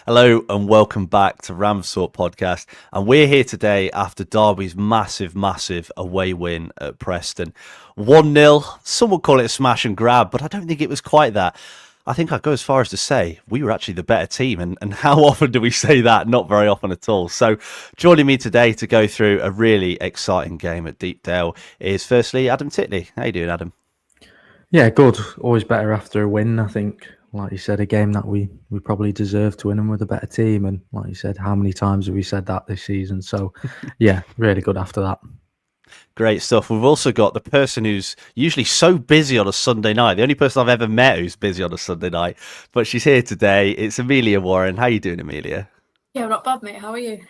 Hello and welcome back to RamsTalkPodcast. And we're here today after Derby's massive away win at Preston. 1-0, some would call it a smash and grab, but I don't think it was quite that. I think I'd go as far as to say we were actually the better team. And how often do we say that? Not very often at all. So joining me today to go through a really exciting game at Deepdale is firstly Adam Titley. How you doing, Adam? Yeah, good. Always better after a win, I think. Like you said, a game that we probably deserve to win and with a better team. And like you said, how many times have we said that this season? So, yeah, really good after that. Great stuff. We've also got the person who's usually so busy on a Sunday night. The only person I've ever met who's busy on a Sunday night. But she's here today. It's Amelia Warren. How you doing, Amelia? Yeah, I'm not bad, mate. How are you?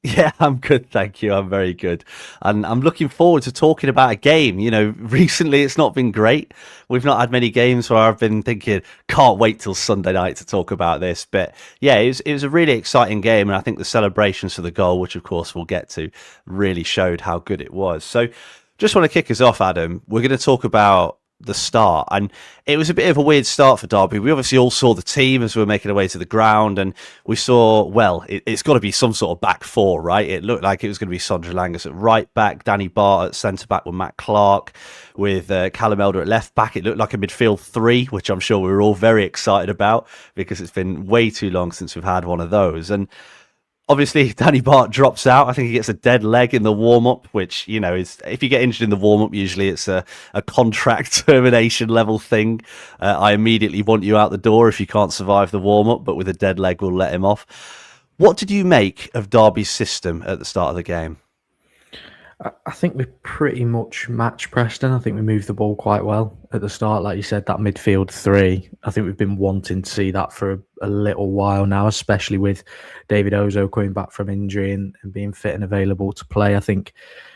Yeah, I'm good, thank you. I'm very good. And I'm looking forward to talking about a game. You know, recently it's not been great. We've not had many games where I've been thinking, can't wait till Sunday night to talk about this. But yeah, it was a really exciting game. And I think the celebrations for the goal, which of course we'll get to, really showed how good it was. So just want to kick us off, Adam. We're going to talk about the start, and it was a bit of a weird start for Derby. We obviously all saw the team as we were making our way to the ground, and we saw, well, it's got to be some sort of back four, right? It looked like it was going to be Sondra Langus at right back, Danny Bart at centre back with Matt Clark, with Callum at left back. It looked like a midfield three, which I'm sure we were all very excited about because it's been way too long since we've had one of those. And obviously, Danny Bart drops out. I think he gets a dead leg in the warm-up, which, you know, is, if you get injured in the warm-up, usually it's a contract termination level thing. I immediately want you out the door if you can't survive the warm-up, but with a dead leg, we'll let him off. What did you make of Derby's system at the start of the game? I think we pretty much matched Preston. I think we moved the ball quite well at the start. Like you said, that midfield three, I think we've been wanting to see that for a little while now, especially with David Ozo coming back from injury and being fit and available to play. I think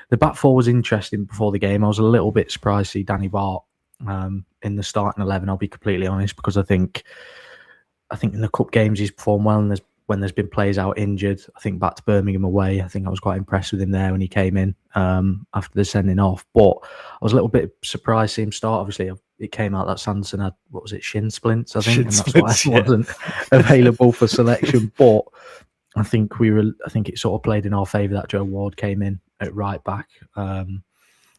the back four was interesting before the game. I was a little bit surprised to see Danny Bart in the starting 11, I'll be completely honest, because I think in the cup games he's performed well, and when there's been players out injured, I think back to Birmingham away, I think I was quite impressed with him there when he came in after the sending off. But I was a little bit surprised to see him start. Obviously, it came out that Sanderson had, what was it, shin splints, I think, and that's why it wasn't available for selection. But I think it sort of played in our favour that Joe Ward came in at right back.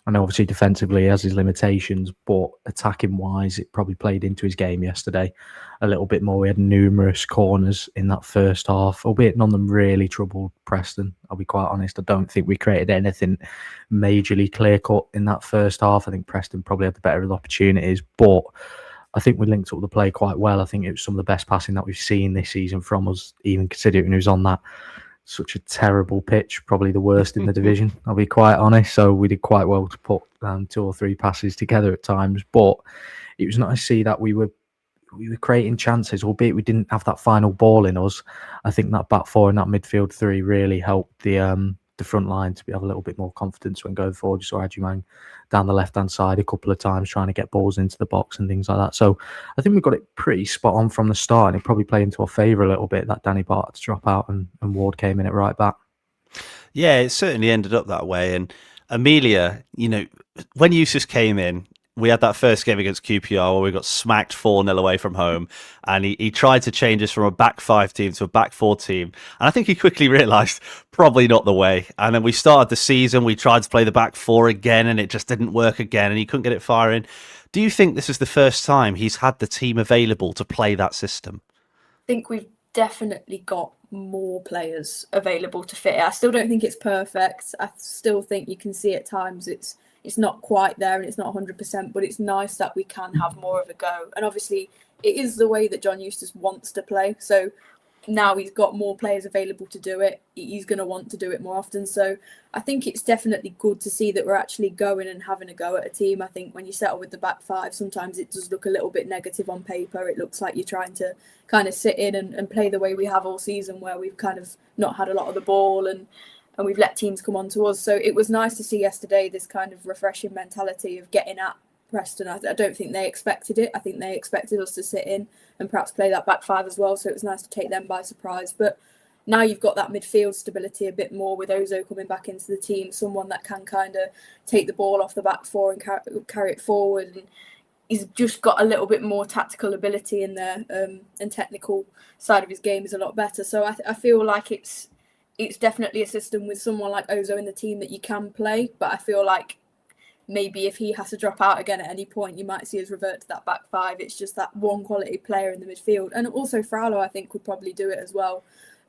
I know obviously defensively he has his limitations, but attacking wise, it probably played into his game yesterday a little bit more. We had numerous corners in that first half, albeit none of them really troubled Preston. I'll be quite honest. I don't think we created anything majorly clear cut in that first half. I think Preston probably had the better of the opportunities, but I think we linked up the play quite well. I think it was some of the best passing that we've seen this season from us, even considering who's on that such a terrible pitch, probably the worst in the division, I'll be quite honest. So we did quite well to put 2 or 3 passes together at times, but it was nice to see that we were creating chances, albeit we didn't have that final ball in us. I think that back four and that midfield three really helped the front line to have a little bit more confidence when going forward. You saw Adjumang down the left-hand side a couple of times trying to get balls into the box and things like that. So I think we got it pretty spot on from the start, and it probably played into our favour a little bit that Danny Bart had to drop out and Ward came in at right back. Yeah, it certainly ended up that way. And Amelia, you know, when Eustace came in, we had that first game against QPR where we got smacked 4-0 away from home, and he tried to change us from a back five team to a back four team. And I think he quickly realised probably not the way. And then we started the season, we tried to play the back four again, and it just didn't work again, and he couldn't get it firing. Do you think this is the first time he's had the team available to play that system? I think we've definitely got more players available to fit it. I still don't think it's perfect. I still think you can see at times it's not quite there and it's not 100%, but it's nice that we can have more of a go. And obviously it is the way that John Eustace wants to play. So now he's got more players available to do it. He's going to want to do it more often. So I think it's definitely good to see that we're actually going and having a go at a team. I think when you settle with the back five, sometimes it does look a little bit negative on paper. It looks like you're trying to kind of sit in and play the way we have all season, where we've kind of not had a lot of the ball and we've let teams come on to us. So it was nice to see yesterday this kind of refreshing mentality of getting at Preston. I don't think they expected it. I think they expected us to sit in and perhaps play that back five as well. So it was nice to take them by surprise. But now you've got that midfield stability a bit more with Ozo coming back into the team, someone that can kind of take the ball off the back four and carry it forward. And he's just got a little bit more tactical ability in there, and technical side of his game is a lot better. So I feel like it's definitely a system with someone like Ozo in the team that you can play, but I feel like maybe if he has to drop out again at any point, you might see us revert to that back five. It's just that one quality player in the midfield, and also Fraulo I think would probably do it as well.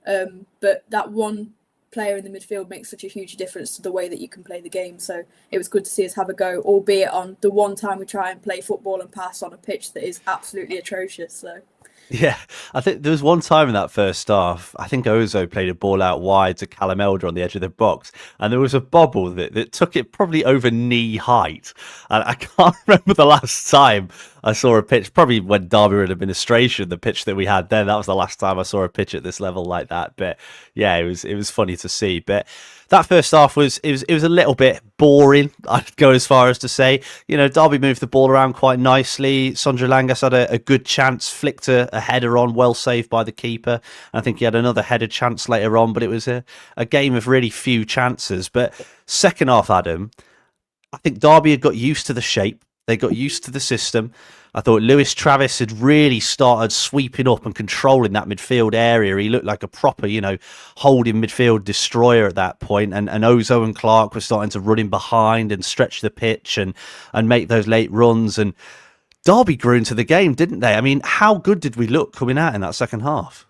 But that one player in the midfield makes such a huge difference to the way that you can play the game. So it was good to see us have a go, albeit on the one time we try and play football and pass on a pitch that is absolutely atrocious. So Yeah, I think there was one time in that first half, I think Ozo played a ball out wide to Callum on the edge of the box, and there was a bobble that took it probably over knee height. And I can't remember the last time I saw a pitch, probably when Derby were in administration, the pitch that we had then, that was the last time I saw a pitch at this level like that. But yeah, it was funny to see. But that first half was a little bit boring. I'd go as far as to say, Derby moved the ball around quite nicely. Sondre Langas had a good chance, flicked a header on, well saved by the keeper. I think he had another headed chance later on, but it was a game of really few chances. But second half, Adam, I think Derby had got used to the shape. They got used to the system. I thought Lewis Travis had really started sweeping up and controlling that midfield area. He looked like a proper, holding midfield destroyer at that point. And Ozo and Clark were starting to run in behind and stretch the pitch and make those late runs. And Derby grew into the game, didn't they? I mean, how good did we look coming out in that second half?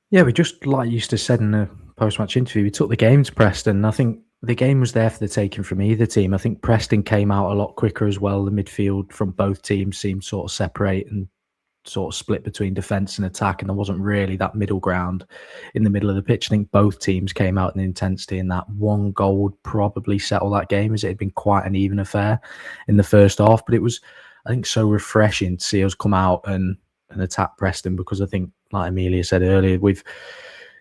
Yeah, we just, like you used to said in the post-match interview, we took the game to Preston. I think the game was there for the taking from either team. I think Preston came out a lot quicker as well. The midfield from both teams seemed sort of separate and sort of split between defence and attack, and there wasn't really that middle ground in the middle of the pitch. I think both teams came out in intensity, and that one goal would probably settle that game, as it had been quite an even affair in the first half. But it was, I think, so refreshing to see us come out and attack Preston, because I think, like Amelia said earlier,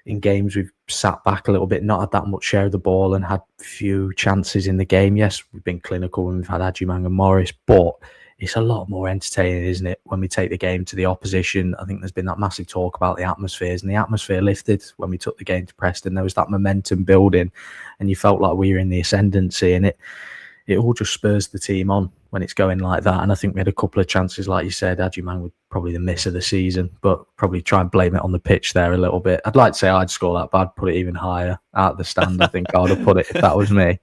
in games we've sat back a little bit, not had that much share of the ball and had few chances in the game. Yes, we've been clinical when we've had Adjumang and Morris, but it's a lot more entertaining, isn't it, when we take the game to the opposition? I think there's been that massive talk about the atmospheres, and the atmosphere lifted when we took the game to Preston. There was that momentum building, and you felt like we were in the ascendancy, and it all just spurs the team on when it's going like that. And I think we had a couple of chances, like you said. Adjumang was probably the miss of the season, but probably try and blame it on the pitch there a little bit. I'd like to say I'd score that, but I'd put it even higher out the stand. I think I would have put it if that was me.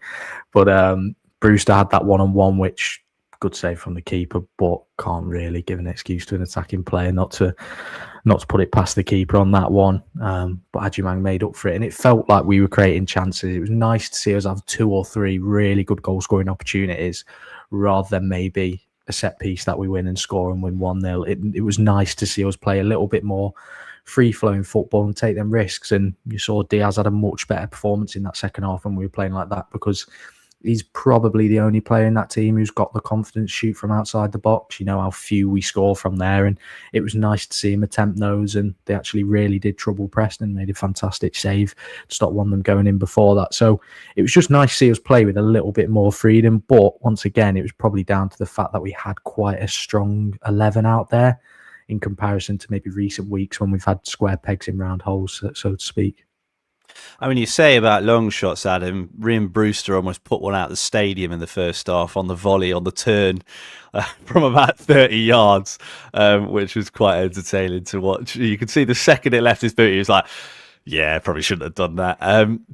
But Brewster had that one-on-one, which, good save from the keeper, but can't really give an excuse to an attacking player not to put it past the keeper on that one. But Adjumang made up for it, and it felt like we were creating chances. It was nice to see us have 2 or 3 really good goal-scoring opportunities, rather than maybe a set piece that we win and score and win 1-0. It was nice to see us play a little bit more free-flowing football and take them risks. And you saw Diaz had a much better performance in that second half when we were playing like that, because he's probably the only player in that team who's got the confidence to shoot from outside the box. You know how few we score from there, and it was nice to see him attempt those, and they actually really did trouble Preston, made a fantastic save to stop one of them going in before that. So it was just nice to see us play with a little bit more freedom, but once again, it was probably down to the fact that we had quite a strong 11 out there in comparison to maybe recent weeks when we've had square pegs in round holes, so to speak. I mean, you say about long shots, Adam. Rhian Brewster almost put one out the stadium in the first half on the volley, on the turn from about 30 yards, which was quite entertaining to watch. You could see the second it left his boot, he was like, yeah, probably shouldn't have done that.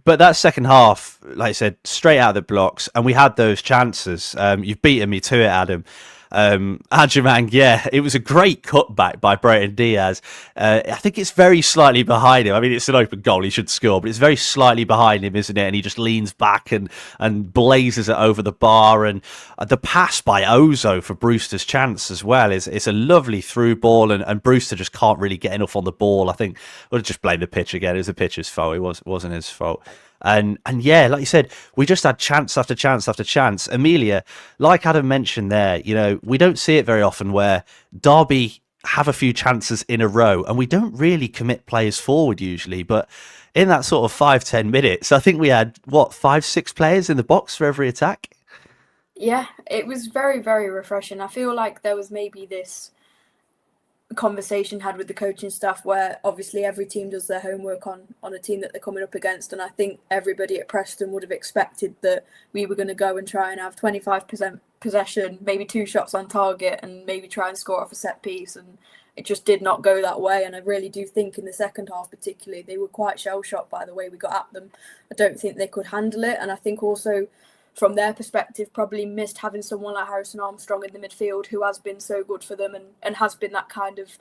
But that second half, like I said, straight out of the blocks, and we had those chances. You've beaten me to it, Adam. Adjumang, yeah, it was a great cutback by Brayton Diaz. I think it's very slightly behind him. I mean, it's an open goal, he should score, but it's very slightly behind him, isn't it? And he just leans back and blazes it over the bar. And the pass by Ozo for Brewster's chance as well is a lovely through ball, and Brewster just can't really get enough on the ball. I think we'll just blame the pitch again. It was the pitcher's fault. It wasn't his fault. And yeah, like you said, we just had chance after chance after chance. Amelia, like Adam mentioned there, we don't see it very often where Derby have a few chances in a row, and we don't really commit players forward usually. But in that sort of 5-10 minutes, I think we had 5-6 players in the box for every attack. Yeah, it was very, very refreshing. I feel like there was maybe this conversation had with the coaching staff where obviously every team does their homework on a team that they're coming up against, and I think everybody at Preston would have expected that we were going to go and try and have 25% possession, maybe 2 shots on target, and maybe try and score off a set piece. And it just did not go that way. And I really do think in the second half particularly, they were quite shell-shocked by the way we got at them. I don't think they could handle it. And I think also from their perspective, probably missed having someone like Harrison Armstrong in the midfield, who has been so good for them and has been that kind of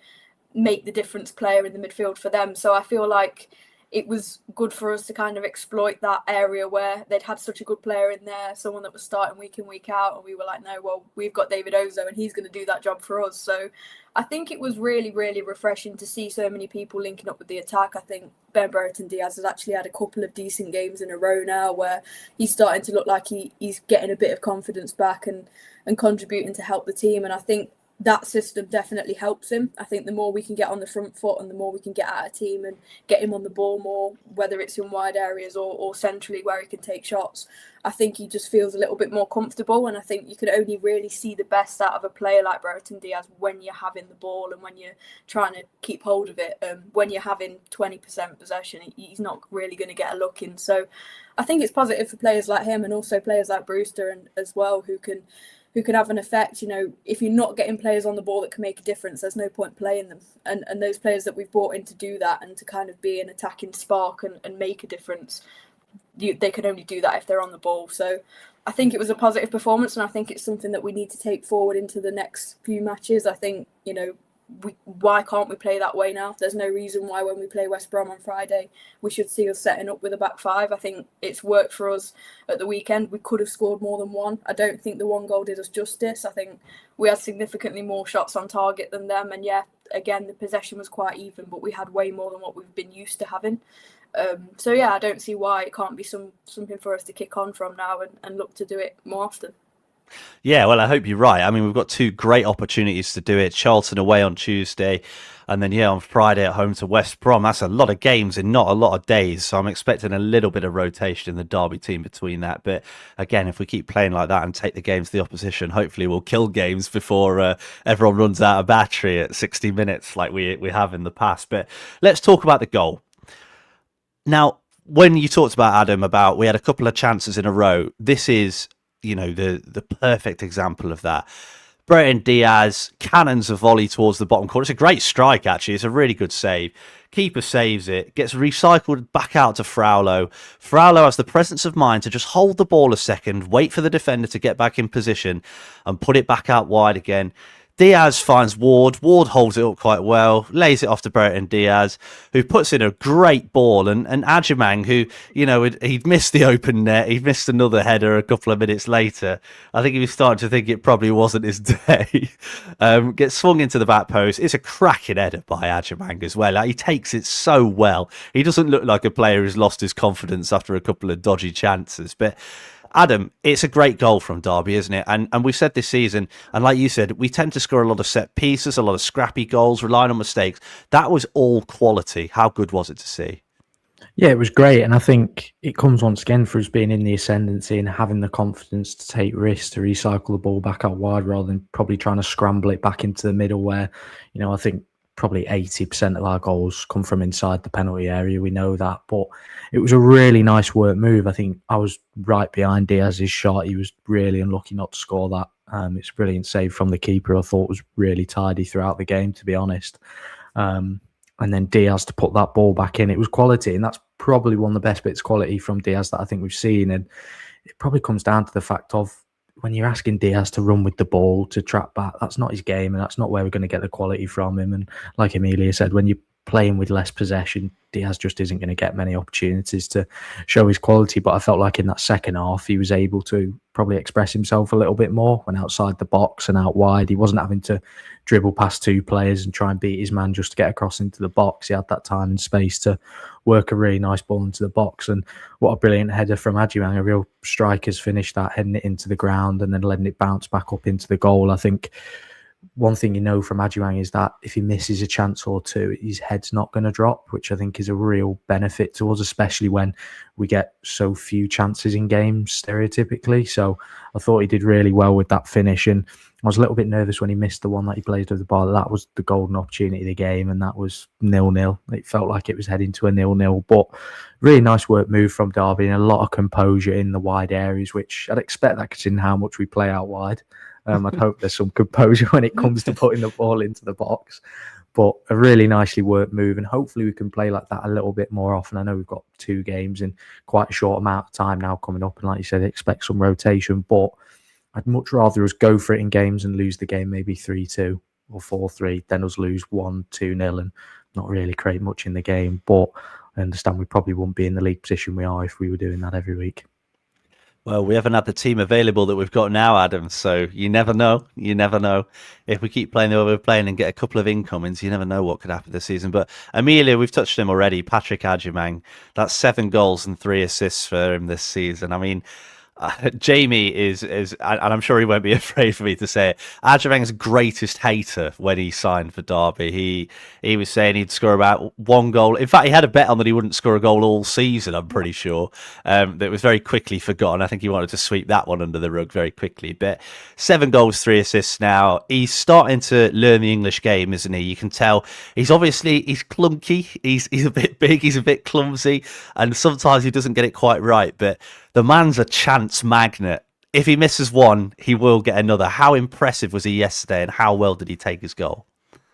make the difference player in the midfield for them. So I feel like it was good for us to kind of exploit that area where they'd had such a good player in there, someone that was starting week in, week out, and we were like, no, well, we've got David Ozo and he's going to do that job for us. So I think it was really, really refreshing to see so many people linking up with the attack. I think Ben Brereton Diaz has actually had a couple of decent games in a row now where he's starting to look like he's getting a bit of confidence back and contributing to help the team. And I think that system definitely helps him. I think the more we can get on the front foot and the more we can get at a team and get him on the ball more, whether it's in wide areas or centrally where he can take shots, I think he just feels a little bit more comfortable. And I think you can only really see the best out of a player like Brereton Diaz when you're having the ball and when you're trying to keep hold of it. When you're having 20% possession, he's not really going to get a look in. So I think it's positive for players like him and also players like Brewster and as well who can have an effect. You know, if you're not getting players on the ball that can make a difference, there's no point playing them. And those players that we've brought in to do that and to kind of be an attacking spark and make a difference, they can only do that if they're on the ball. So I think it was a positive performance, and I think it's something that we need to take forward into the next few matches. I think, you know, why can't we play that way now? There's no reason why when we play West Brom on Friday we should see us setting up with a back five. I think it's worked for us at the weekend. We could have scored more than one. I don't think the one goal did us justice. I think we had significantly more shots on target than them, and yeah, again, the possession was quite even, but we had way more than what we've been used to having. So yeah, I don't see why it can't be something for us to kick on from now and look to do it more often. Yeah, well, I hope you're right. I mean, we've got 2 great opportunities to do it. Charlton away on Tuesday, and then, on Friday at home to West Brom. That's a lot of games in not a lot of days. So I'm expecting a little bit of rotation in the Derby team between that. But again, if we keep playing like that and take the games to the opposition, hopefully we'll kill games before everyone runs out of battery at 60 minutes like we have in the past. But let's talk about the goal. Now, when you talked about, Adam, about we had a couple of chances in a row, this is, the perfect example of that. Brereton Diaz cannons a volley towards the bottom corner. It's a great strike, actually. It's a really good save. Keeper saves it, gets recycled back out to Fraulo. Fraulo has the presence of mind to just hold the ball a second, wait for the defender to get back in position and put it back out wide again. Diaz finds Ward. Ward holds it up quite well, lays it off to Brereton Diaz, who puts in a great ball. And Ajimang, who, he'd missed the open net. He'd missed another header a couple of minutes later. I think he was starting to think it probably wasn't his day. Gets swung into the back post. It's a cracking header by Ajimang as well. Like, he takes it so well. He doesn't look like a player who's lost his confidence after a couple of dodgy chances. But Adam, it's a great goal from Derby, isn't it? And we've said this season, and like you said, we tend to score a lot of set pieces, a lot of scrappy goals, relying on mistakes. That was all quality. How good was it to see? Yeah, it was great. And I think it comes once again for us being in the ascendancy and having the confidence to take risks, to recycle the ball back out wide rather than probably trying to scramble it back into the middle where, I think probably 80% of our goals come from inside the penalty area. We know that, but it was a really nice work move. I think I was right behind Diaz's shot. He was really unlucky not to score that. It's a brilliant save from the keeper. I thought was really tidy throughout the game, to be honest. And then Diaz to put that ball back in. It was quality, and that's probably one of the best bits of quality from Diaz that I think we've seen. And it probably comes down to the fact of when you're asking Diaz to run with the ball, to track back, that's not his game, and that's not where we're going to get the quality from him. And like Amelia said, when you're playing with less possession, Diaz just isn't going to get many opportunities to show his quality. But I felt like in that second half, he was able to probably express himself a little bit more when outside the box and out wide. He wasn't having to dribble past 2 players and try and beat his man just to get across into the box. He had that time and space to work a really nice ball into the box. And what a brilliant header from Ajimang. A real striker's finish that, heading it into the ground and then letting it bounce back up into the goal. I think one thing you know from Adjumang is that if he misses a chance or two, his head's not going to drop, which I think is a real benefit to us, especially when we get so few chances in games stereotypically. So I thought he did really well with that finish, and I was a little bit nervous when he missed the one that he played over the bar. That was the golden opportunity of the game, and that was 0-0. It felt like it was heading to a 0-0, but really nice work move from Derby and a lot of composure in the wide areas, which I'd expect that considering how much we play out wide. I'd hope there's some composure when it comes to putting the ball into the box. But a really nicely worked move, and hopefully we can play like that a little bit more often. I know we've got 2 games in quite a short amount of time now coming up, and like you said, expect some rotation. But I'd much rather us go for it in games and lose the game maybe 3-2 or 4-3 than us lose 1-2-0 and not really create much in the game. But I understand we probably wouldn't be in the league position we are if we were doing that every week. Well, we haven't had the team available that we've got now, Adam. So you never know. You never know. If we keep playing the way we're playing and get a couple of incomings, you never know what could happen this season. But Amelia, we've touched him already. Patrick Adjumang, that's 7 goals and 3 assists for him this season. I mean, Jamie is, and I'm sure he won't be afraid for me to say it, Adjumang's greatest hater when he signed for Derby. He was saying he'd score about 1 goal. In fact, he had a bet on that he wouldn't score a goal all season, I'm pretty sure. That was very quickly forgotten. I think he wanted to sweep that one under the rug very quickly. But 7 goals, 3 assists now. He's starting to learn the English game, isn't he? You can tell he's clunky. He's a bit big. He's a bit clumsy. And sometimes he doesn't get it quite right. But the man's a chance magnet. If he misses one, he will get another. How impressive was he yesterday, and how well did he take his goal?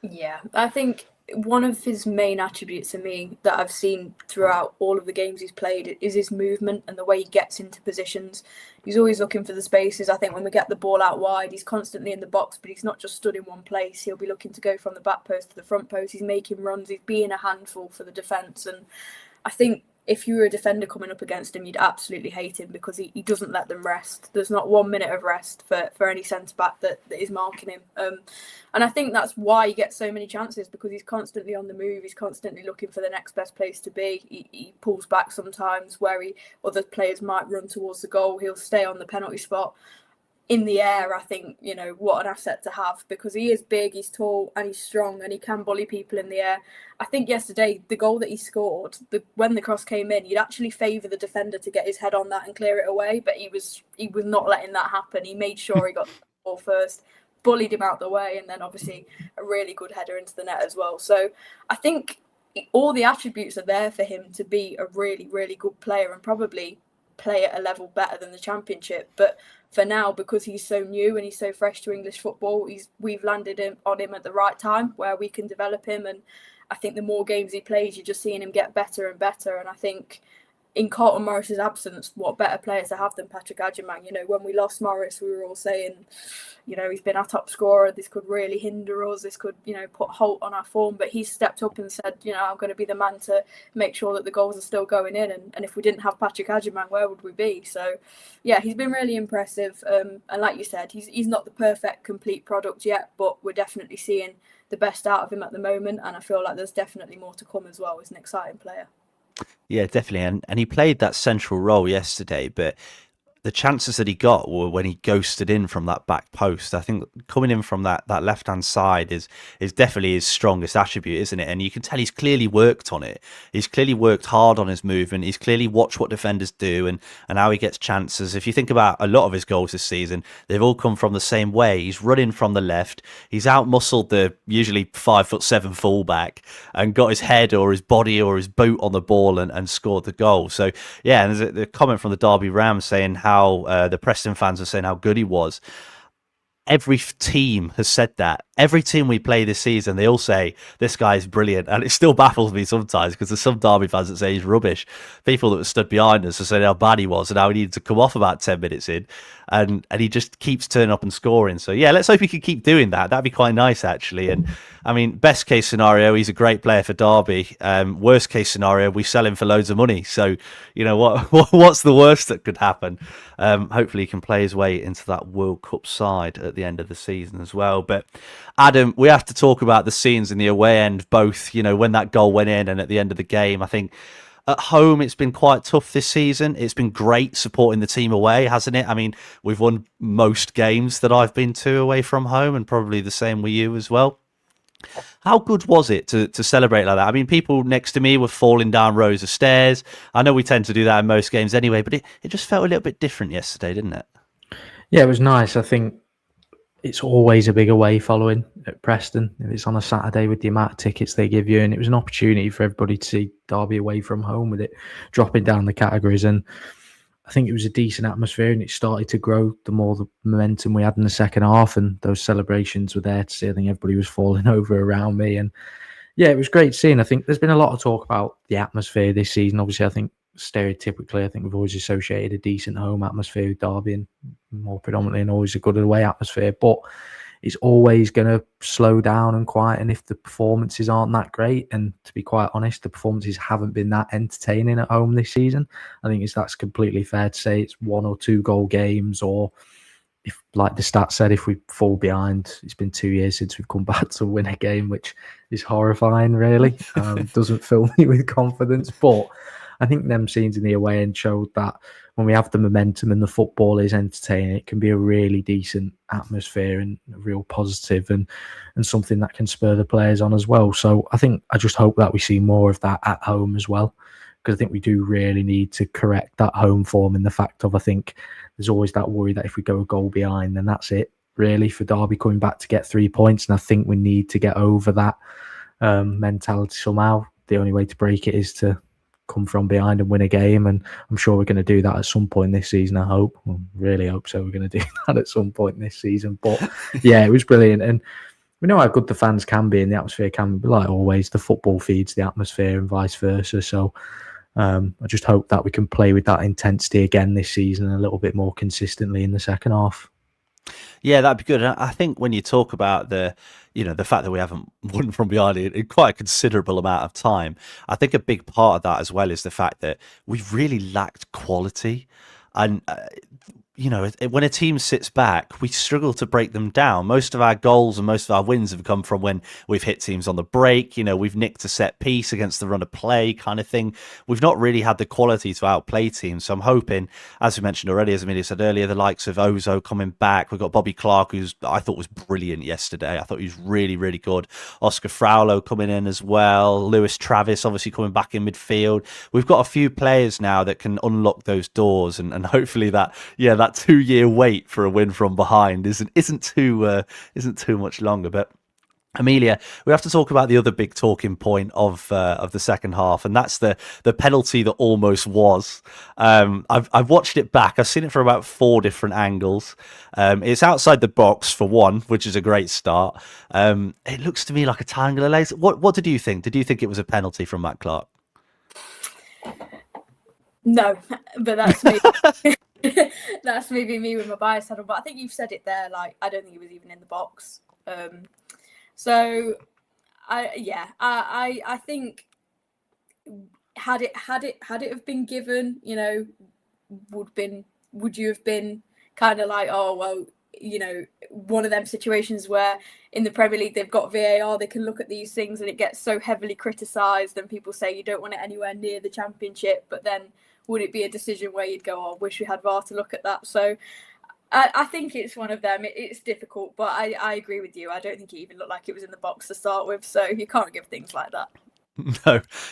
Yeah, I think one of his main attributes to me that I've seen throughout all of the games he's played is his movement and the way he gets into positions. He's always looking for the spaces. I think when we get the ball out wide, he's constantly in the box, but he's not just stood in one place. He'll be looking to go from the back post to the front post. He's making runs. He's being a handful for the defence. And I think if you were a defender coming up against him, you'd absolutely hate him because he doesn't let them rest. There's not 1 minute of rest for any centre-back that is marking him. And I think that's why he gets so many chances, because he's constantly on the move. He's constantly looking for the next best place to be. He pulls back sometimes where other players might run towards the goal. He'll stay on the penalty spot. In the air, I think, what an asset to have, because he is big, he's tall, and he's strong, and he can bully people in the air. I think yesterday, the goal that he scored, when the cross came in, he'd actually favour the defender to get his head on that and clear it away, but he was not letting that happen. He made sure he got the ball first, bullied him out the way, and then obviously a really good header into the net as well. So I think all the attributes are there for him to be a really, really good player and probably play at a level better than the Championship. But for now, because he's so new and he's so fresh to English football, we've landed on him at the right time where we can develop him. And I think the more games he plays, you're just seeing him get better and better. And I think in Carlton Morris's absence, what better player to have than Patrick Adjumang? When we lost Morris, we were all saying, he's been our top scorer. This could really hinder us. This could, put halt on our form. But he's stepped up and said, I'm going to be the man to make sure that the goals are still going in. And if we didn't have Patrick Adjumang, where would we be? So, yeah, he's been really impressive. And like you said, he's not the perfect, complete product yet, but we're definitely seeing the best out of him at the moment. And I feel like there's definitely more to come as well. He's an exciting player. Yeah, definitely. And he played that central role yesterday, but the chances that he got were when he ghosted in from that back post. I think coming in from that left-hand side is definitely his strongest attribute, isn't it? And you can tell he's clearly worked on it. He's clearly worked hard on his movement. He's clearly watched what defenders do and how he gets chances. If you think about a lot of his goals this season, they've all come from the same way. He's running from the left. He's out-muscled the usually 5'7" fullback and got his head or his body or his boot on the ball and scored the goal. So, yeah, and there's a comment from the Derby Rams saying how the Preston fans are saying how good he was. Every team has said that. Every team we play this season, they all say this guy is brilliant, and it still baffles me sometimes because there's some Derby fans that say he's rubbish. People that were stood behind us are saying how bad he was and how he needed to come off about 10 minutes in, and he just keeps turning up and scoring. So yeah, let's hope he can keep doing that. That'd be quite nice actually. And I mean, best case scenario, he's a great player for Derby. Worst case scenario, we sell him for loads of money. So what's the worst that could happen? Hopefully he can play his way into that World Cup side at the end of the season as well. But Adam, we have to talk about the scenes in the away end, both when that goal went in and at the end of the game. I think at home, it's been quite tough this season. It's been great supporting the team away, hasn't it? I mean, we've won most games that I've been to away from home, and probably the same with you as well. How good was it to celebrate like that? I mean, people next to me were falling down rows of stairs. I know we tend to do that in most games anyway, but it just felt a little bit different yesterday, didn't it? Yeah, it was nice. I think it's always a big away following at Preston. If it's on a Saturday with the amount of tickets they give you, and it was an opportunity for everybody to see Derby away from home with it dropping down the categories. And I think it was a decent atmosphere, and it started to grow the more the momentum we had in the second half, and those celebrations were there to see. I think everybody was falling over around me, and yeah, it was great seeing. I think there's been a lot of talk about the atmosphere this season. Obviously, I think stereotypically, I think we've always associated a decent home atmosphere with Derby, and more predominantly, and always a good away atmosphere. But it's always going to slow down and quieten if the performances aren't that great. And to be quite honest, the performances haven't been that entertaining at home this season. I think that's completely fair to say. It's 1 or 2 goal games, or if, like the stat said, if we fall behind, it's been 2 years since we've come back to win a game, which is horrifying, really. Doesn't fill me with confidence. But I think them scenes in the away end showed that when we have the momentum and the football is entertaining, it can be a really decent atmosphere and a real positive and something that can spur the players on as well. So I just hope that we see more of that at home as well, because I think we do really need to correct that home form in the fact of, I think there's always that worry that if we go a goal behind, then that's it really for Derby coming back to get 3 points. And I think we need to get over that mentality somehow. The only way to break it is to come from behind and win a game, and I'm sure we're going to do that at some point this season. I hope, really hope so. We're going to do that at some point this season. But yeah, it was brilliant, and we know how good the fans can be and the atmosphere can be. Like always, the football feeds the atmosphere and vice versa. So I just hope that we can play with that intensity again this season a little bit more consistently in the second half. Yeah, that'd be good. And I think when you talk about the fact that we haven't won from behind in quite a considerable amount of time, I think a big part of that as well is the fact that we've really lacked quality. And when a team sits back, we struggle to break them down. Most of our goals and most of our wins have come from when we've hit teams on the break. We've nicked a set piece against the run of play kind of thing. We've not really had the quality to outplay teams. So I'm hoping, as we mentioned already, as Amelia said earlier, the likes of Ozo coming back. We've got Bobby Clark, who's I thought was brilliant yesterday. I thought he was really, really good. Oscar Fraulo coming in as well. Lewis Travis obviously coming back in midfield. We've got a few players now that can unlock those doors, and hopefully that 2-year wait for a win from behind isn't too much longer. But Amelia, we have to talk about the other big talking point of the second half, and that's the penalty that almost was. I've watched it back. I've seen it from about 4 different angles. It's outside the box for one, which is a great start. It looks to me like a triangular lace. What did you think? Did you think it was a penalty from Matt Clark? No, but that's me. That's maybe me with my bias saddle, but I think you've said it there. Like, I don't think he was even in the box. So I think had it have been given, would you have been kind of like, oh well, one of them situations where in the Premier League they've got VAR, they can look at these things and it gets so heavily criticised and people say you don't want it anywhere near the Championship, but then would it be a decision where you'd go, oh, I wish we had VAR to look at that? So I think it's one of them. It's difficult, but I agree with you. I don't think it even looked like it was in the box to start with, so you can't give things like that.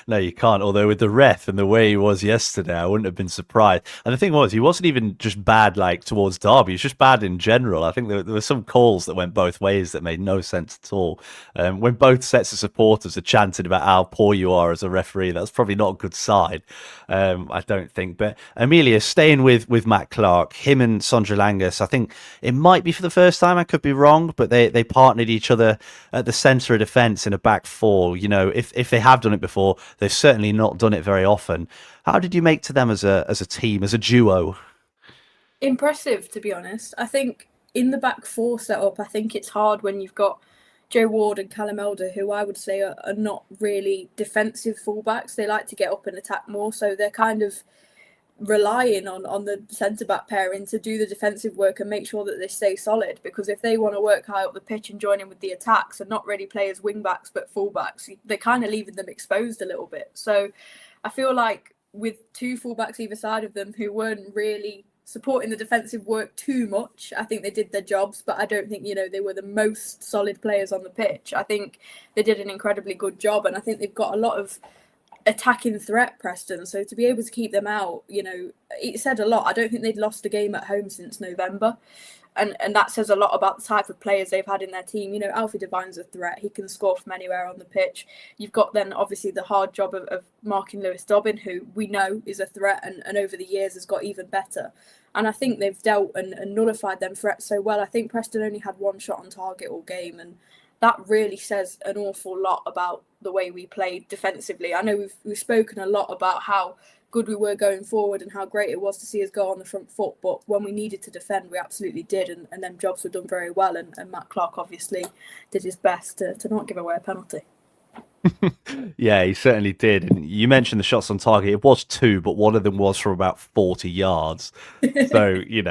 No, you can't. Although with the ref and the way he was yesterday, I wouldn't have been surprised. And the thing was, he wasn't even just bad like towards Derby. He was just bad in general. I think there were some calls that went both ways that made no sense at all. When both sets of supporters are chanting about how poor you are as a referee, that's probably not a good sign. I don't think. But Amelia, staying with Matt Clark, him and Sondra Langus, I think it might be for the first time. I could be wrong, but they partnered each other at the centre of defence in a back 4. If they have done it before, they've certainly not done it very often. How did you make to them as a team, as a duo? Impressive, to be honest. I think in the back 4 setup, I think it's hard when you've got Joe Ward and Callum Elder, who I would say are not really defensive fullbacks. They like to get up and attack more, so they're kind of relying on the centre-back pairing to do the defensive work and make sure that they stay solid, because if they want to work high up the pitch and join in with the attacks and not really play as wing-backs but full-backs, they're kind of leaving them exposed a little bit. So I feel like with two fullbacks either side of them who weren't really supporting the defensive work too much, I think they did their jobs, but I don't think, they were the most solid players on the pitch. I think they did an incredibly good job, and I think they've got a lot of attacking threat, Preston. So to be able to keep them out, it said a lot. I don't think they'd lost a game at home since November. And that says a lot about the type of players they've had in their team. Alfie Devine's a threat. He can score from anywhere on the pitch. You've got then obviously the hard job of marking Lewis Dobbin, who we know is a threat and over the years has got even better. And I think they've dealt and nullified them threats so well. I think Preston only had one shot on target all game, and that really says an awful lot about the way we played defensively. I know we've spoken a lot about how good we were going forward and how great it was to see us go on the front foot, but when we needed to defend, we absolutely did, and them jobs were done very well, and Matt Clark obviously did his best to not give away a penalty. Yeah, he certainly did. And you mentioned the shots on target. It was 2, but one of them was from about 40 yards. So, you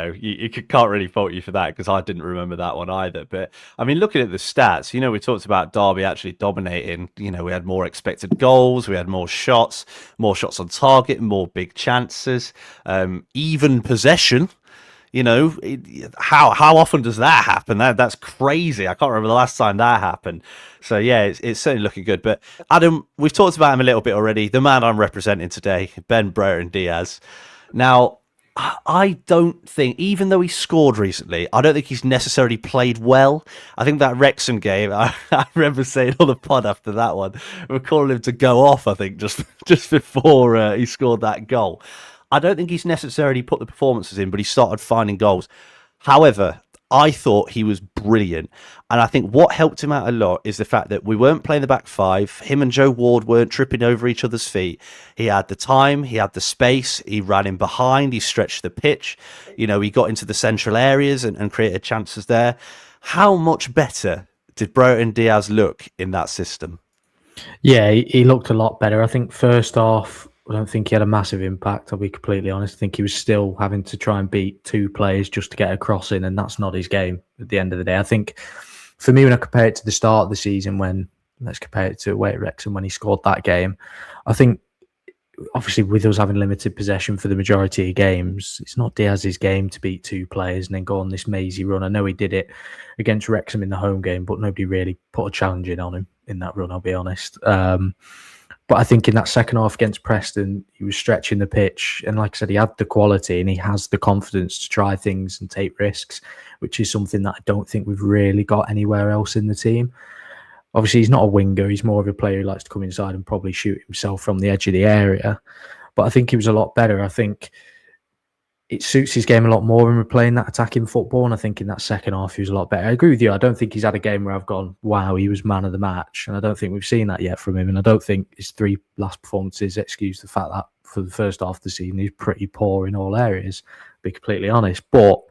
can't really fault you for that, because I didn't remember that one either. But, I mean, looking at the stats, we talked about Derby actually dominating. We had more expected goals, we had more shots on target, more big chances, even possession. How often does that happen? That's crazy. I can't remember the last time that happened. So yeah, it's certainly looking good. But Adam, we've talked about him a little bit already. The man I'm representing today, Ben Brereton Diaz. Now, I don't think, even though he scored recently, I don't think he's necessarily played well. I think that Wrexham game, I remember saying on the pod after that one, we're calling him to go off, I think, just before he scored that goal. I don't think he's necessarily put the performances in, but he started finding goals. However, I thought he was brilliant. And I think what helped him out a lot is the fact that we weren't playing the back five. Him and Joe Ward weren't tripping over each other's feet. He had the time, he had the space, he ran in behind, he stretched the pitch. He got into the central areas and created chances there. How much better did Brereton Diaz look in that system? Yeah, he looked a lot better. I think first off, I don't think he had a massive impact, I'll be completely honest. I think he was still having to try and beat 2 players just to get a cross in, and that's not his game at the end of the day. I think, for me, when I compare it to the start of the season, let's compare it to away at Wrexham when he scored that game, I think, obviously, with us having limited possession for the majority of games, it's not Diaz's game to beat 2 players and then go on this mazy run. I know he did it against Wrexham in the home game, but nobody really put a challenge in on him in that run, I'll be honest. But I think in that second half against Preston, he was stretching the pitch. And like I said, he had the quality and he has the confidence to try things and take risks, which is something that I don't think we've really got anywhere else in the team. Obviously, he's not a winger. He's more of a player who likes to come inside and probably shoot himself from the edge of the area. But I think he was a lot better. I think it suits his game a lot more when we're playing that attacking football. And I think in that second half, he was a lot better. I agree with you. I don't think he's had a game where I've gone, wow, he was man of the match. And I don't think we've seen that yet from him. And I don't think his 3 last performances excuse the fact that for the first half of the season, he's pretty poor in all areas, to be completely honest. But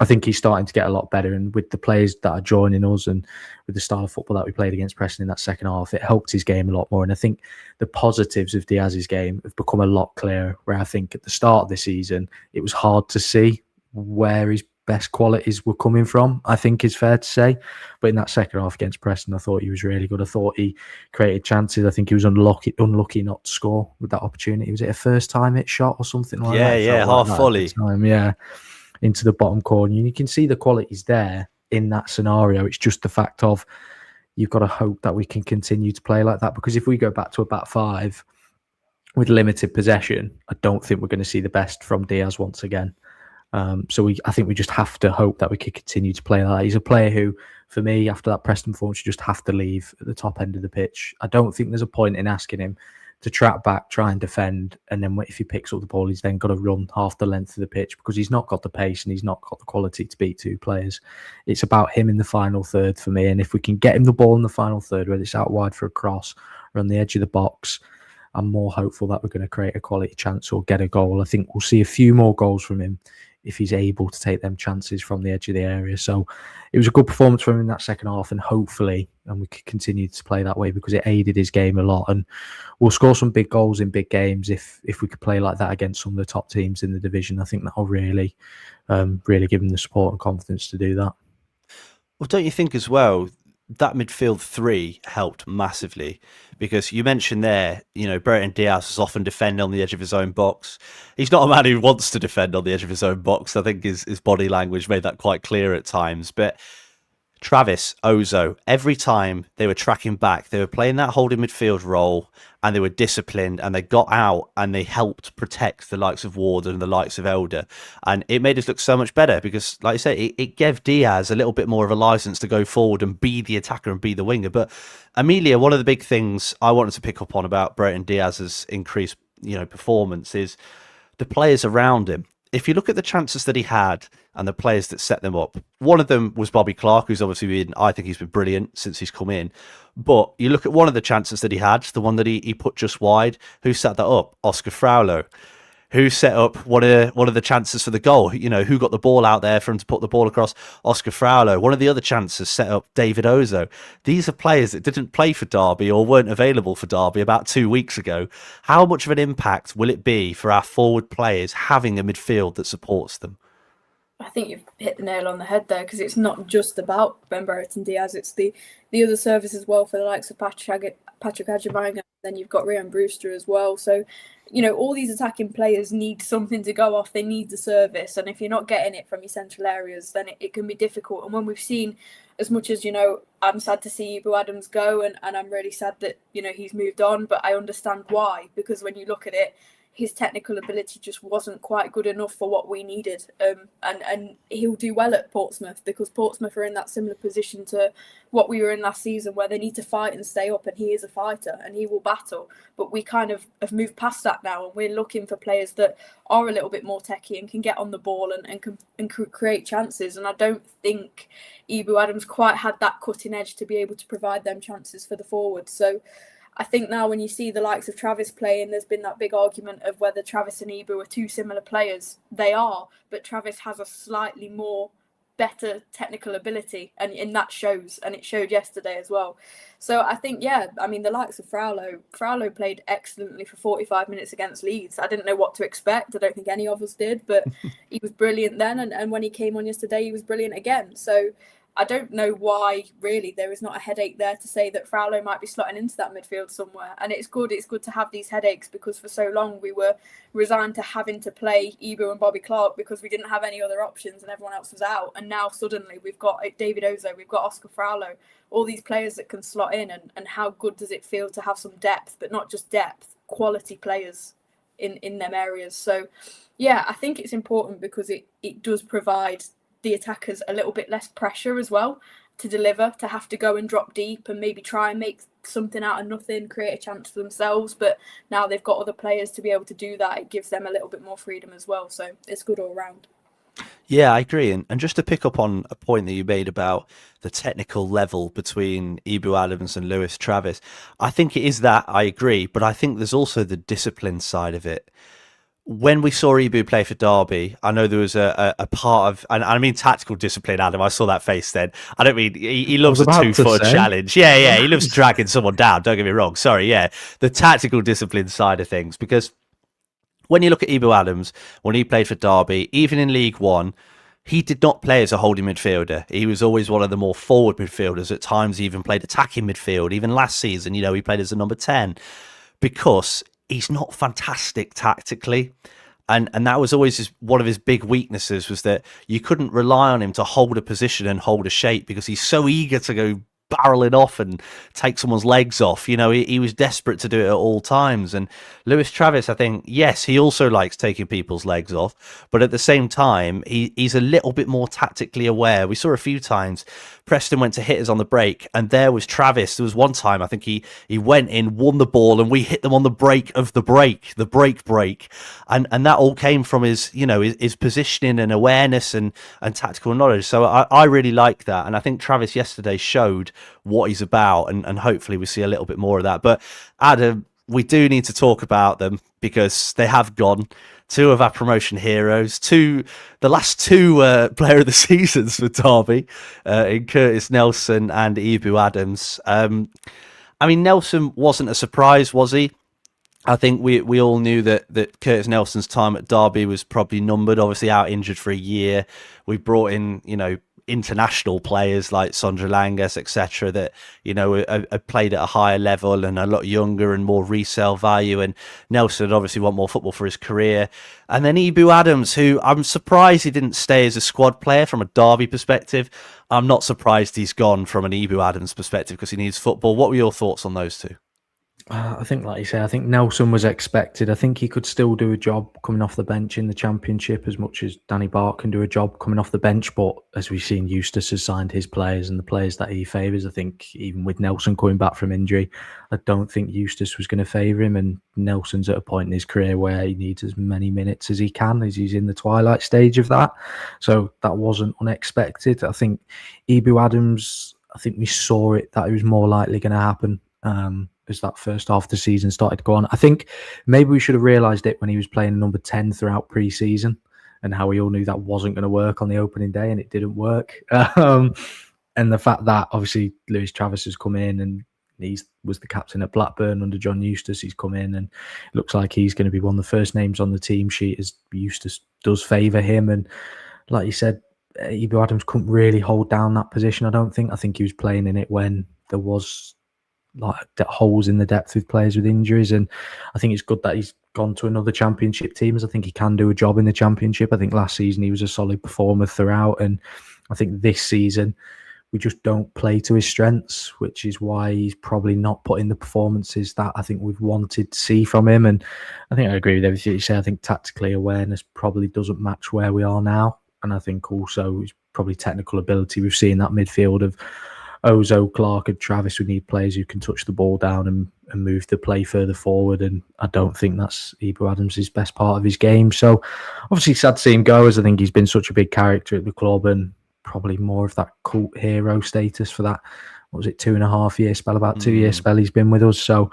I think he's starting to get a lot better. And with the players that are joining us and with the style of football that we played against Preston in that second half, it helped his game a lot more. And I think the positives of Diaz's game have become a lot clearer, where I think at the start of the season, it was hard to see where his best qualities were coming from, I think is fair to say. But in that second half against Preston, I thought he was really good. I thought he created chances. I think he was unlucky not to score with that opportunity. Was it a first time hit shot or something like that? Yeah, half volley. Yeah. Into the bottom corner. You can see the qualities there in that scenario. It's just the fact of you've got to hope that we can continue to play like that, because if we go back to a back 5 with limited possession, I don't think we're going to see the best from Diaz once again. I think we just have to hope that we can continue to play like that. He's a player who, for me, after that Preston performance, you just have to leave at the top end of the pitch. I don't think there's a point in asking him to track back, try and defend, and then if he picks up the ball, he's then got to run half the length of the pitch, because he's not got the pace and he's not got the quality to beat 2 players. It's about him in the final third for me, and if we can get him the ball in the final third, whether it's out wide for a cross or on the edge of the box, I'm more hopeful that we're going to create a quality chance or get a goal. I think we'll see a few more goals from him if he's able to take them chances from the edge of the area. So it was a good performance from him in that second half, and hopefully, and we could continue to play that way, because it aided his game a lot. And we'll score some big goals in big games if we could play like that against some of the top teams in the division. I think that'll really give him the support and confidence to do that. Well, don't you think as well, that midfield three helped massively, because you mentioned there, Brereton Diaz is often defending on the edge of his own box. He's not a man who wants to defend on the edge of his own box. I think his body language made that quite clear at times. But Travis, Ozo, every time they were tracking back, they were playing that holding midfield role, and they were disciplined, and they got out and they helped protect the likes of Ward and the likes of Elder. And it made us look so much better because, like I say, it gave Diaz a little bit more of a license to go forward and be the attacker and be the winger. But Amelia, one of the big things I wanted to pick up on about Brereton Diaz's increased, performance is the players around him. If you look at the chances that he had and the players that set them up, one of them was Bobby Clark, who's obviously I think he's been brilliant since he's come in. But you look at one of the chances that he had, the one that he put just wide, who set that up? Oscar Fraulo. Who set up one of the chances for the goal? Who got the ball out there for him to put the ball across? Oscar Fraulo. One of the other chances set up David Ozo. These are players that didn't play for Derby or weren't available for Derby about 2 weeks ago. How much of an impact will it be for our forward players having a midfield that supports them? I think you've hit the nail on the head there, because it's not just about Ben Brereton Diaz, it's the other service as well for the likes of Patrick Agyemang. Then you've got Ryan Brewster as well. So, all these attacking players need something to go off. They need the service. And if you're not getting it from your central areas, then it can be difficult. And when we've seen, as much as, I'm sad to see Ibu Adams go, and I'm really sad that, he's moved on. But I understand why, because when you look at it, his technical ability just wasn't quite good enough for what we needed. And he'll do well at Portsmouth, because Portsmouth are in that similar position to what we were in last season, where they need to fight and stay up, and he is a fighter and he will battle. But we kind of have moved past that now, and we're looking for players that are a little bit more techie and can get on the ball and create chances. And I don't think Ibu Adams quite had that cutting edge to be able to provide them chances for the forwards. So I think now when you see the likes of Travis playing, there's been that big argument of whether Travis and Ibu are two similar players. They are, but Travis has a slightly more better technical ability, and that shows, and it showed yesterday as well. So I think, the likes of Fraulo played excellently for 45 minutes against Leeds. I didn't know what to expect. I don't think any of us did, but he was brilliant then, and when he came on yesterday, he was brilliant again. So I don't know why, really, there is not a headache there to say that Fraulo might be slotting into that midfield somewhere. And it's good to have these headaches, because for so long we were resigned to having to play Ibu and Bobby Clark because we didn't have any other options and everyone else was out. And now suddenly we've got David Ozo, we've got Oscar Fraulo, all these players that can slot in. And how good does it feel to have some depth, but not just depth, quality players in them areas. So, I think it's important, because it does provide the attackers a little bit less pressure as well to deliver, to have to go and drop deep and maybe try and make something out of nothing, create a chance for themselves. But now they've got other players to be able to do that. It gives them a little bit more freedom as well. So it's good all around. Yeah, I agree. And just to pick up on a point that you made about the technical level between Ibu Adams and Lewis Travis, I think it is that, I agree. But I think there's also the discipline side of it. When we saw Ibu play for Derby, I know there was a part of, and I mean tactical discipline, Adam. I saw that face then. I don't mean, he loves a 2-foot challenge. Yeah, he loves dragging someone down. Don't get me wrong. Sorry, the tactical discipline side of things. Because when you look at Ibu Adams, when he played for Derby, even in League One, he did not play as a holding midfielder. He was always one of the more forward midfielders. At times, he even played attacking midfield. Even last season, he played as a number 10, because he's not fantastic tactically. And that was always one of his big weaknesses, was that you couldn't rely on him to hold a position and hold a shape, because he's so eager to go barreling off and take someone's legs off. He was desperate to do it at all times. And Lewis Travis, I think, yes, he also likes taking people's legs off, but at the same time, he's a little bit more tactically aware. We saw a few times Preston went to hit us on the break, and there was Travis. There was one time, I think he went in, won the ball, and we hit them on the break of the break. And that all came from his, his positioning and awareness and tactical knowledge. So I really like that. And I think Travis yesterday showed what he's about, and hopefully we see a little bit more of that. But Adam, we do need to talk about them, because they have gone. Two of our promotion heroes, the last two player of the seasons for Derby, in Curtis Nelson and Ibu Adams. Nelson wasn't a surprise, was he? I think we all knew that Curtis Nelson's time at Derby was probably numbered. Obviously out injured for a year. We brought in, international players like Sondre Langes, etc., that, are played at a higher level and a lot younger and more resale value. And Nelson obviously want more football for his career. And then Ibu Adams, who I'm surprised he didn't stay as a squad player from a Derby perspective. I'm not surprised he's gone from an Ibu Adams perspective because he needs football. What were your thoughts on those two? I think, like you say, I think Nelson was expected. I think he could still do a job coming off the bench in the Championship as much as Danny Batth can do a job coming off the bench. But as we've seen, Eustace has signed his players and the players that he favours. I think even with Nelson coming back from injury, I don't think Eustace was going to favour him. And Nelson's at a point in his career where he needs as many minutes as he can, as he's in the twilight stage of that. So that wasn't unexpected. I think Ibu Adams, I think we saw it that it was more likely going to happen. As that first half of the season started to go on. I think maybe we should have realised it when he was playing number 10 throughout pre-season and how we all knew that wasn't going to work on the opening day, and it didn't work. And the fact that obviously Lewis Travis has come in and he was the captain at Blackburn under John Eustace. He's come in and it looks like he's going to be one of the first names on the team sheet, as Eustace does favour him. And like you said, Ibu Adams couldn't really hold down that position, I don't think. I think he was playing in it when there was like holes in the depth with players with injuries, and I think it's good that he's gone to another Championship team, as I think he can do a job in the Championship. I think last season he was a solid performer throughout, and I think this season we just don't play to his strengths, which is why he's probably not putting the performances that I think we've wanted to see from him. And I think I agree with everything you say. I think tactically awareness probably doesn't match where we are now, and I think also it's probably technical ability. We've seen that midfield of Ozo, Clark and Travis. We need players who can touch the ball down and move the play further forward, and I don't think that's Ibu Adams' best part of his game. So obviously sad to see him go, as I think he's been such a big character at the club and probably more of that cult hero status for that, what was it, 2.5 year spell, about 2 year spell he's been with us. So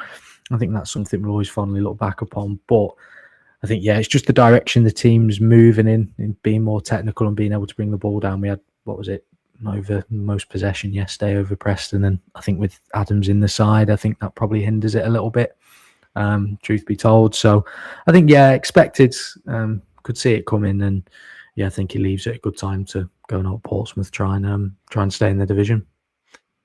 I think that's something we'll always fondly look back upon. But I think, yeah, it's just the direction the team's moving in being more technical and being able to bring the ball down. We had, what was it, over most possession yesterday over Preston, and I think with Adams in the side, I think that probably hinders it a little bit, truth be told. So I think, yeah, expected, could see it coming, and yeah, I think he leaves at a good time to go and help Portsmouth try and stay in the division.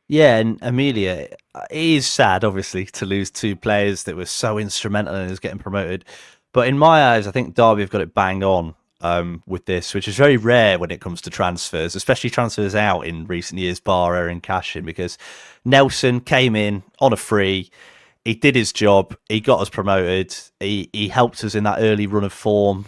Yeah, and Amelia, it is sad, obviously, to lose two players that were so instrumental in us getting promoted. But in my eyes, I think Derby have got it bang on with this, which is very rare when it comes to transfers, especially transfers out in recent years, bar Aaron Cashin, because Nelson came in on a free. He did his job. He got us promoted. He helped us in that early run of form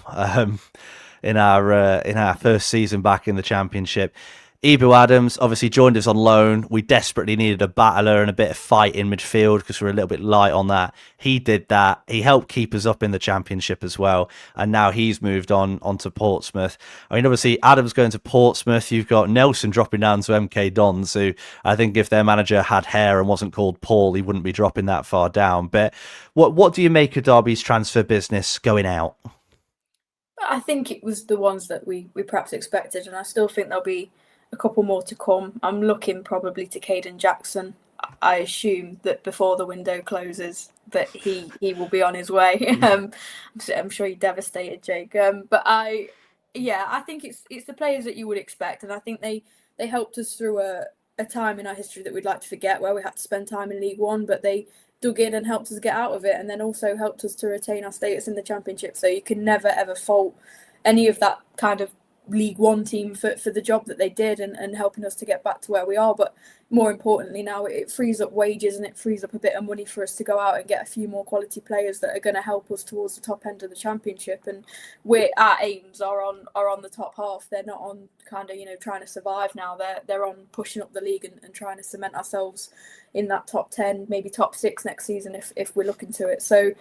in our first season back in the Championship. Ibu Adams obviously joined us on loan. We desperately needed a battler and a bit of fight in midfield because we're a little bit light on that. He did that. He helped keep us up in the Championship as well. And now he's moved on to Portsmouth. I mean, obviously, Adams going to Portsmouth. You've got Nelson dropping down to MK Dons, who I think if their manager had hair and wasn't called Paul, he wouldn't be dropping that far down. But what do you make of Derby's transfer business going out? I think it was the ones that we perhaps expected, and I still think there'll be a couple more to come. I'm looking probably to Caden Jackson. I assume that before the window closes that he will be on his way. I'm sure you're devastated, Jake. But I think it's the players that you would expect, and I think they helped us through a time in our history that we'd like to forget, where we had to spend time in League One, but they dug in and helped us get out of it, and then also helped us to retain our status in the Championship. So you can never ever fault any of that kind of League One team for the job that they did and helping us to get back to where we are. But more importantly, now it frees up wages and it frees up a bit of money for us to go out and get a few more quality players that are going to help us towards the top end of the Championship. And our aims are on the top half. They're not on kind of trying to survive now. They're on pushing up the league and trying to cement ourselves in that top 10, maybe top 6 next season if we're looking to it. So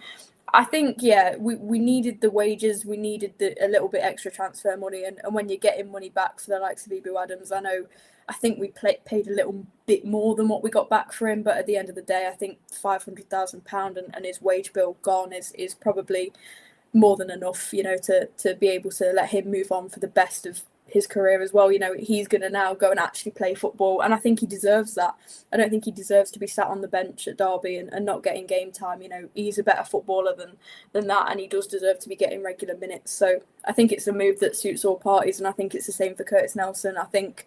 I think, we needed the wages, we needed a little bit extra transfer money, and when you're getting money back for the likes of Ibu Adams, I think we paid a little bit more than what we got back for him, but at the end of the day, I think £500,000 and his wage bill gone is probably more than enough, to be able to let him move on for the best of his career as well. He's going to now go and actually play football, and I think he deserves that. I don't think he deserves to be sat on the bench at Derby and not getting game time. He's a better footballer than that, and he does deserve to be getting regular minutes. So I think it's a move that suits all parties, and I think it's the same for Curtis Nelson. I think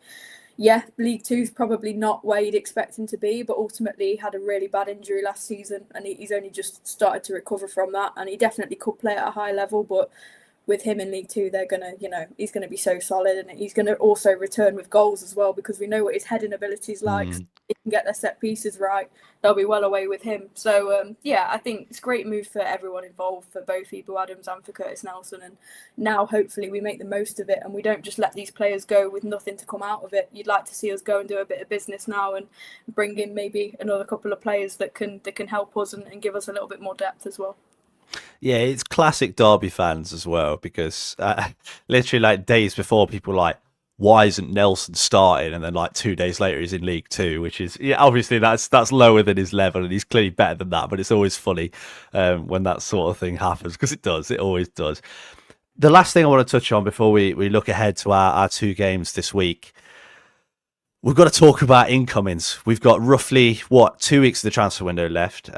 yeah, League Two's probably not where you'd expect him to be, but ultimately he had a really bad injury last season and he's only just started to recover from that, and he definitely could play at a high level, but with him in League Two, they're gonna, he's gonna be so solid, and he's gonna also return with goals as well, because we know what his heading ability is like. So if he can get their set pieces right, they'll be well away with him. So yeah, I think it's a great move for everyone involved, for both Ebo Adams and for Curtis Nelson. And now hopefully we make the most of it, and we don't just let these players go with nothing to come out of it. You'd like to see us go and do a bit of business now and bring in maybe another couple of players that can help us and give us a little bit more depth as well. Yeah, it's classic Derby fans as well, because literally like days before, people were like, why isn't Nelson starting? And then like 2 days later, he's in League Two, which is, yeah, obviously that's lower than his level, and he's clearly better than that. But it's always funny when that sort of thing happens, because it always does. The last thing I want to touch on before we look ahead to our 2 games this week, we've got to talk about incomings. We've got roughly 2 weeks of the transfer window left.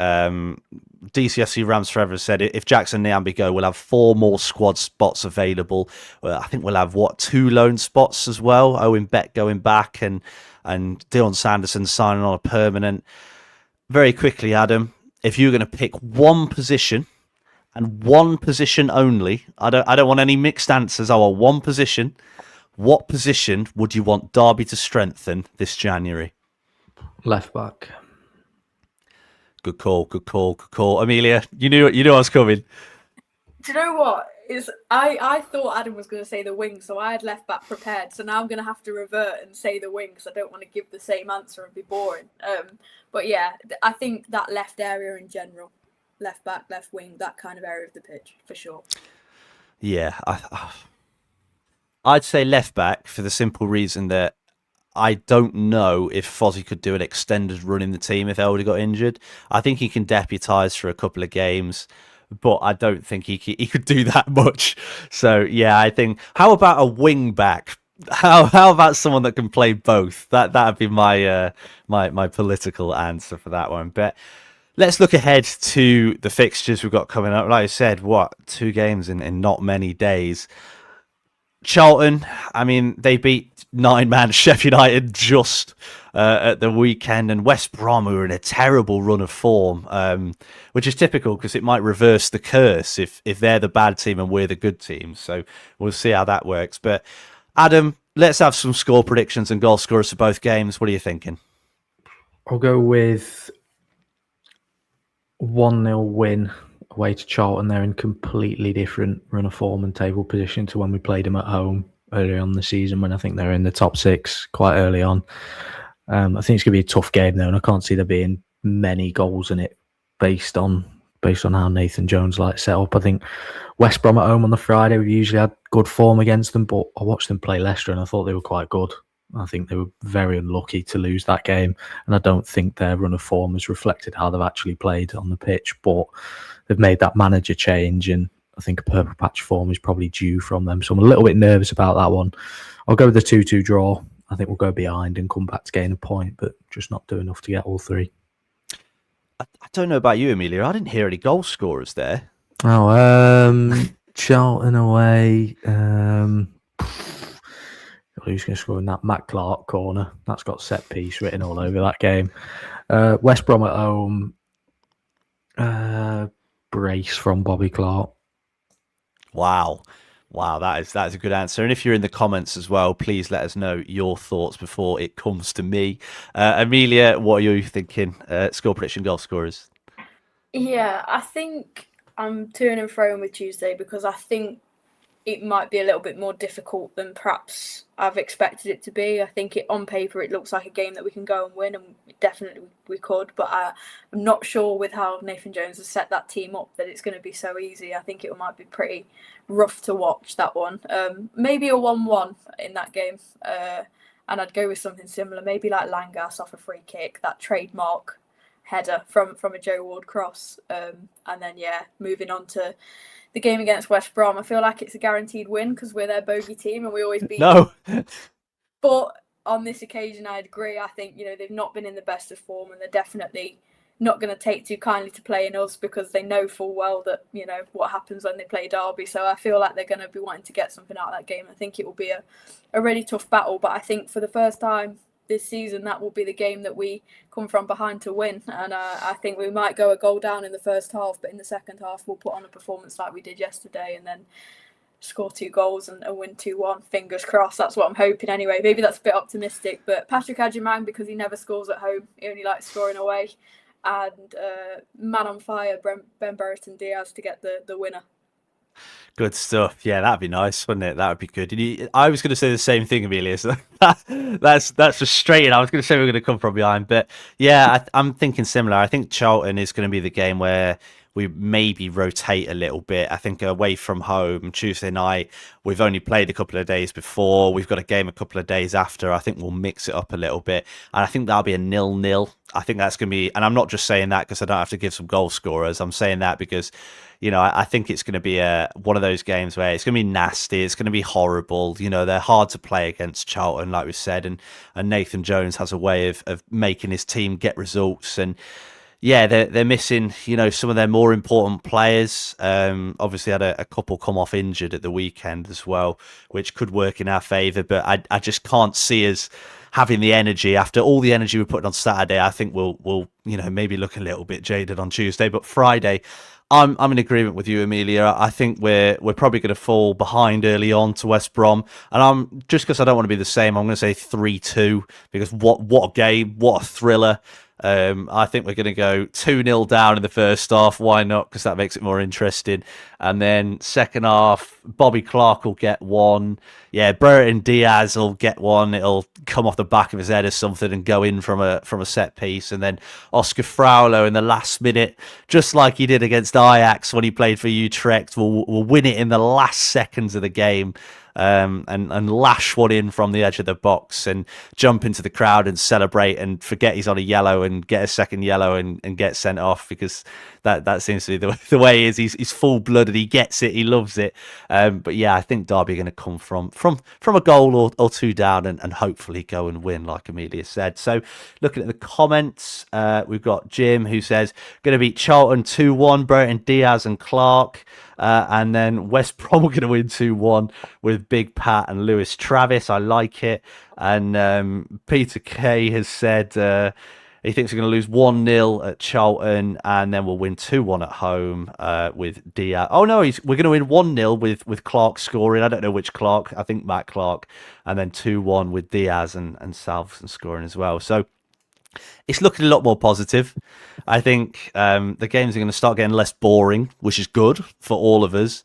DCFC Rams Forever said if Jackson and Nyambi go, we'll have 4 more squad spots available. I think we'll have 2 loan spots as well. Owen Beck going back and Dion Sanderson signing on a permanent. Very quickly, Adam, if you're going to pick one position and one position only, I don't want any mixed answers. I want one position. What position would you want Derby to strengthen this January? Left back. Good call. Amelia, you knew I was coming. Do you know what? I thought Adam was going to say the wing, so I had left back prepared. So now I'm going to have to revert and say the wing, because I don't want to give the same answer and be boring. But yeah, I think that left area in general, left back, left wing, that kind of area of the pitch, for sure. Yeah, I'd say left back, for the simple reason that I don't know if Fozzie could do an extended run in the team if Elder got injured. I think he can deputise for a couple of games, but I don't think he could do that much. So yeah, I think, how about a wing back? How about someone that can play both? That'd be my my political answer for that one. But let's look ahead to the fixtures we've got coming up. Like I said, 2 games in not many days. Charlton, I mean, they beat 9-man Sheffield United just at the weekend, and West Brom were in a terrible run of form, which is typical, because it might reverse the curse if they're the bad team and we're the good team. So we'll see how that works. But Adam, let's have some score predictions and goal scorers for both games. What are you thinking? I'll go with 1-0 win away to Charlton. They're in completely different run of form and table position to when we played them at home earlier on the season, when I think they're in the top 6 quite early on. I think it's going to be a tough game though, and I can't see there being many goals in it based on how Nathan Jones set up. I think West Brom at home on the Friday, we've usually had good form against them, but I watched them play Leicester and I thought they were quite good. I think they were very unlucky to lose that game, and I don't think their run of form has reflected how they've actually played on the pitch, but they've made that manager change, and I think a purple patch form is probably due from them. So I'm a little bit nervous about that one. I'll go with the 2-2 draw. I think we'll go behind and come back to gain a point, but just not do enough to get all 3. I don't know about you, Amelia. I didn't hear any goal scorers there. Charlton away. Who's going to score in that Matt Clark corner? That's got set piece written all over that game. West Brom at home. Brace from Bobby Clark. Wow, that is a good answer. And if you're in the comments as well, please let us know your thoughts before it comes to me. Amelia, what are you thinking? Score prediction, goal scorers. Yeah, I think I'm toing and froing with Tuesday, because I think it might be a little bit more difficult than perhaps I've expected it to be. I think on paper it looks like a game that we can go and win, and definitely we could, but I'm not sure with how Nathan Jones has set that team up that it's going to be so easy. I think it might be pretty rough to watch, that one. Maybe a 1-1 in that game, and I'd go with something similar, maybe like Langas off a free kick, that trademark header from a Joe Ward cross, and then moving on to the game against West Brom. I feel like it's a guaranteed win because we're their bogey team and we always beat them. But on this occasion, I'd agree. I think they've not been in the best of form, and they're definitely not going to take too kindly to playing us, because they know full well that, you know, what happens when they play Derby. So I feel like they're going to be wanting to get something out of that game. I think it will be a really tough battle, but I think for the first time this season, that will be the game that we come from behind to win. And I think we might go a goal down in the first half, but in the second half we'll put on a performance like we did yesterday, and then score 2 goals and win 2-1. Fingers crossed. That's what I'm hoping anyway. Maybe that's a bit optimistic, but Patrick Adjumang, because he never scores at home, he only likes scoring away. And man on fire, Ben Brereton Diaz to get the winner. Good stuff. Yeah, that'd be nice, wouldn't it? That would be good. I was going to say the same thing, Amelia. So that's frustrating. I was going to say we're going to come from behind, but yeah, I'm thinking similar. I think Charlton is going to be the game where we maybe rotate a little bit. I think away from home, Tuesday night, we've only played a couple of days before. We've got a game a couple of days after. I think we'll mix it up a little bit. And I think that'll be a 0-0. I think that's going to be, and I'm not just saying that because I don't have to give some goal scorers. I'm saying that because, you know, I think it's going to be one of those games where it's going to be nasty. It's going to be horrible. You know, they're hard to play against Charlton, like we said. And Nathan Jones has a way of making his team get results. And yeah, they're missing, you know, some of their more important players. Obviously had a couple come off injured at the weekend as well, which could work in our favour. But I just can't see us having the energy after all the energy we put on Saturday. I think we'll you know, maybe look a little bit jaded on Tuesday, but Friday, I'm in agreement with you, Amelia. I think we're probably going to fall behind early on to West Brom, and I'm just because I don't want to be the same. I'm going to say 3-2 because what a game, what a thriller. I think we're going to go 2-0 down in the first half. Why not? Because that makes it more interesting. And then second half, Bobby Clark will get one. Yeah, Brereton Diaz will get one. It'll come off the back of his head or something and go in from a set piece. And then Oscar Fraulo in the last minute, just like he did against Ajax when he played for Utrecht, will win it in the last seconds of the game. And lash one in from the edge of the box and jump into the crowd and celebrate and forget he's on a yellow and get a second yellow and get sent off, because that seems to be the way he is. He's full blooded. He gets it. He loves it. But yeah, I think Derby are going to come from a goal or 2 down and hopefully go and win, like Amelia said. So looking at the comments, we've got Jim who says going to beat Charlton 2-1, Brereton Diaz and Clark. And then West Brom are going to win 2-1 with Big Pat and Lewis Travis. I like it. And Peter Kay has said he thinks we're going to lose 1-0 at Charlton, and then we'll win 2-1 at home with Diaz. Oh no, we're going to win 1-0 with Clark scoring. I don't know which Clark. I think Matt Clark, and then 2-1 with Diaz and Salveson scoring as well. So it's looking a lot more positive. I think the games are going to start getting less boring, which is good for all of us,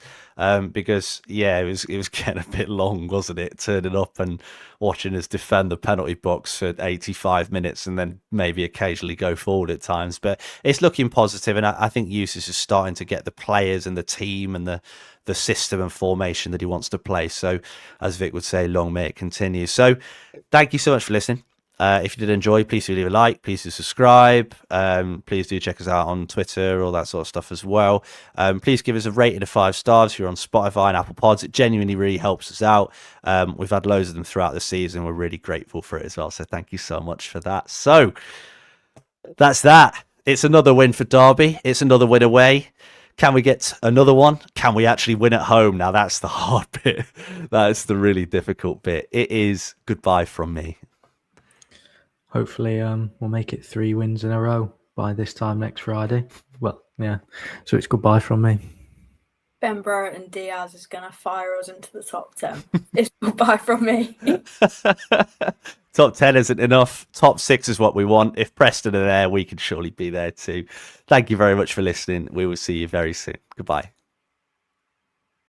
because yeah, it was getting a bit long, wasn't it? Turning up and watching us defend the penalty box for 85 minutes and then maybe occasionally go forward at times. But it's looking positive, and I think Eustace is starting to get the players and the team and the system and formation that he wants to play. So as Vic would say, long may it continue. So thank you so much for listening. If you did enjoy, please do leave a like, please do subscribe, please do check us out on Twitter, all that sort of stuff as well. Please give us a rating of 5 stars if you're on Spotify and Apple Pods. It genuinely really helps us out. We've had loads of them throughout the season. We're really grateful for it as well, so thank you so much for that. So that's that. It's another win for Derby. It's another win away. Can we get another one? Can we actually win at home? Now that's the hard bit. That's the really difficult bit. It is goodbye from me. Hopefully, we'll make it 3 wins in a row by this time next Friday. Well, yeah. So it's goodbye from me. Ben Brereton Diaz is going to fire us into the top 10. It's goodbye from me. Top 10 isn't enough. Top 6 is what we want. If Preston are there, we can surely be there too. Thank you very much for listening. We will see you very soon. Goodbye.